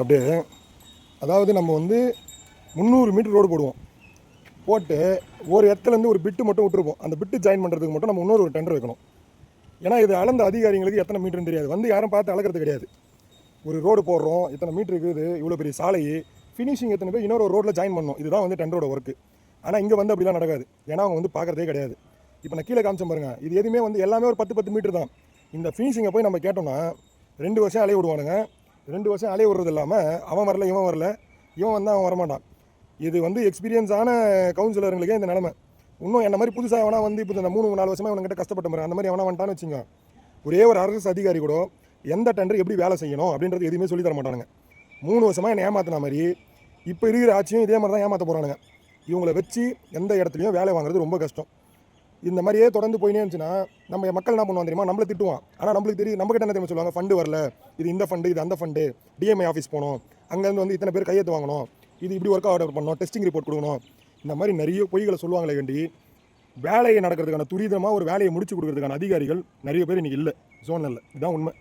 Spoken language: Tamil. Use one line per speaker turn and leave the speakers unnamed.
அப்படியே அதாவது நம்ம வந்து 300 மீட்டர் ரோடு போடுவோம், போட்டு ஒரு இடத்துலேருந்து ஒரு பிட்டு மட்டும் விட்டுருப்போம். அந்த பிட்டு ஜாயின் பண்ணுறதுக்கு மட்டும் நம்ம இன்னொரு டெண்டர் வைக்கணும். ஏன்னா இது அளந்த அதிகாரிகளுக்கு எத்தனை மீட்டர்னு தெரியாது, வந்து யாரும் பார்த்து அளக்கிறது கிடையாது. ஒரு ரோடு போடுறோம், இத்தனை மீட்டர் இருக்குது, இவ்வளோ பெரிய சாலை ஃபினிஷிங் எத்தனை பேர் இன்னொரு ரோட்டில் ஜாயின் பண்ணணும், இதுதான் வந்து டெண்டரோட ஒர்க்கு. ஆனால் இங்கே வந்து அப்படிலாம் நடக்காது, ஏன்னா அவங்க வந்து பார்க்குறதே கிடையாது. இப்போ நான் கீழே காமிச்சேன் பாருங்கள், இது எதுவுமே வந்து எல்லாமே ஒரு 10 மீட்டர் தான். இந்த ஃபினிஷிங்கை போய் நம்ம கேட்டோம்னா 2 வருஷம் அலைய விடுவானுங்க. 2 வருஷம் அலைய விடுறது இல்லாமல் அவன் வரல இவன் வரல, இவன் வந்தால் அவன் வரமாட்டான். இது வந்து எக்ஸ்பீரியன்ஸான கவுன்சிலருங்களுக்கே இந்த நிலமை. இன்னும் என்ன மாதிரி புதுசாக எவனா வந்து இப்போ இந்த 3-4 வருஷமாக இவன்கிட்ட கஷ்டப்பட்ட மாதிரி அந்த மாதிரி எவனா வந்துட்டான்னு வச்சுங்க, ஒரே ஒரு அரசு அதிகாரி கூட எந்த டெண்டர் எப்படி வேலை செய்யணும் அப்படின்றது எதுவுமே சொல்லி தர மாட்டானுங்க. 3 வருஷமாக என்னை ஏமாத்தின மாதிரி இப்போ இருக்கிற ஆட்சியும் இதே மாதிரி தான் ஏமாற்ற போகிறானுங்க. இவங்களை வச்சு எந்த இடத்துலையும் வேலை வாங்குறது ரொம்ப கஷ்டம். இந்த மாதிரியே தொடர்ந்து போயினே இருந்துச்சுன்னா நம்ம மக்கள் என்ன பண்ணுவாங்க தெரியுமா, நம்மளை திட்டுவான். ஆனால் நம்மளுக்கு தெரியும், நம்மகிட்ட என்ன தெரியுமா சொல்லுவாங்க, ஃபண்டு வரல, இது இந்த ஃபண்டு, இது அந்த ஃபண்டு, டிஎம்ஐ ஆஃபீஸ் போகணும், அங்கேருந்து வந்து இத்தனை பேர் கையெழுத்து வாங்கணும், இது இப்படி ஒர்க் ஆர்டர் பண்ணணும், டெஸ்டிங் ரிப்போர்ட் கொடுக்கணும், இந்த மாதிரி நிறைய பொய்களை சொல்லுவாங்களே வேண்டி வேலையை நடக்கிறதுக்கான துரிதமாக ஒரு வேலையை முடிச்சு கொடுக்கறதுக்கான அதிகாரிகள் நிறைய பேர் இன்றைக்கி இல்லை, ஜோனில் இல்லை. இதுதான் உண்மை.